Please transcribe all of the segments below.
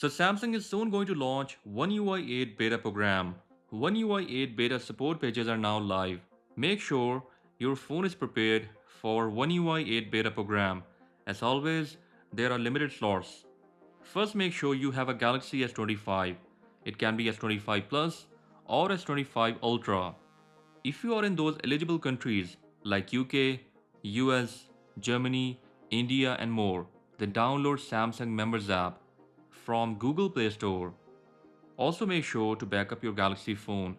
So Samsung is soon going to launch OneUI 8 beta program. OneUI 8 beta support pages are now live. Make sure your phone is prepared for OneUI 8 beta program. As always, there are limited slots. First, make sure you have a Galaxy S25. It can be S25 Plus or S25 Ultra. If you are in those eligible countries like UK, US, Germany, India, and more, then download Samsung Members app from Google Play Store. Also, make sure to back up your Galaxy phone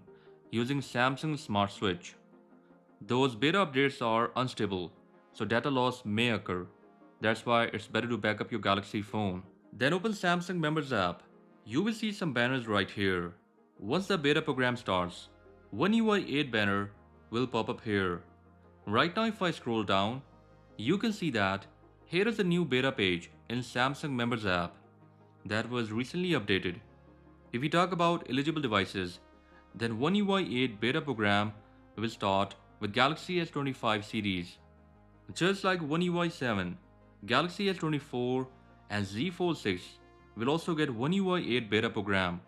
using Samsung Smart Switch. Those beta updates are unstable, so data loss may occur. That's why it's better to back up your Galaxy phone. Then open Samsung Members app. You will see some banners right here. Once the beta program starts, OneUI 8 banner will pop up here. Right now if I scroll down, you can see that here is a new beta page in Samsung Members app that was recently updated. If we talk about eligible devices, then OneUI 8 beta program will start with Galaxy S25 series. Just like OneUI 7, Galaxy S24 and Z Fold 6 will also get OneUI 8 beta program,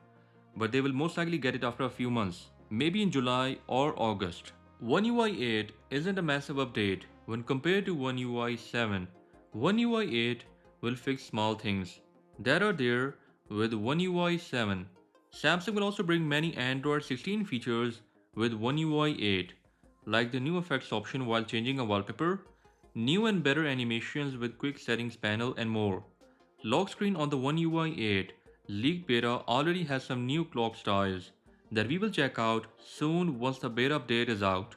but they will most likely get it after a few months, maybe in July or August. OneUI 8 isn't a massive update when compared to OneUI 7. OneUI 8 will fix small things that are there with OneUI 7. Samsung will also bring many Android 16 features with OneUI 8, like the new effects option while changing a wallpaper, new and better animations with quick settings panel, and more. Lock screen on the OneUI 8 leaked beta already has some new clock styles that we will check out soon once the beta update is out.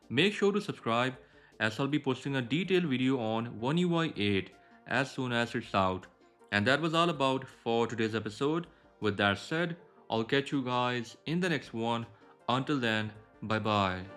Make sure to subscribe as I'll be posting a detailed video on OneUI 8 as soon as it's out. And that was all about for today's episode. With that said, I'll catch you guys in the next one. Until then, bye bye.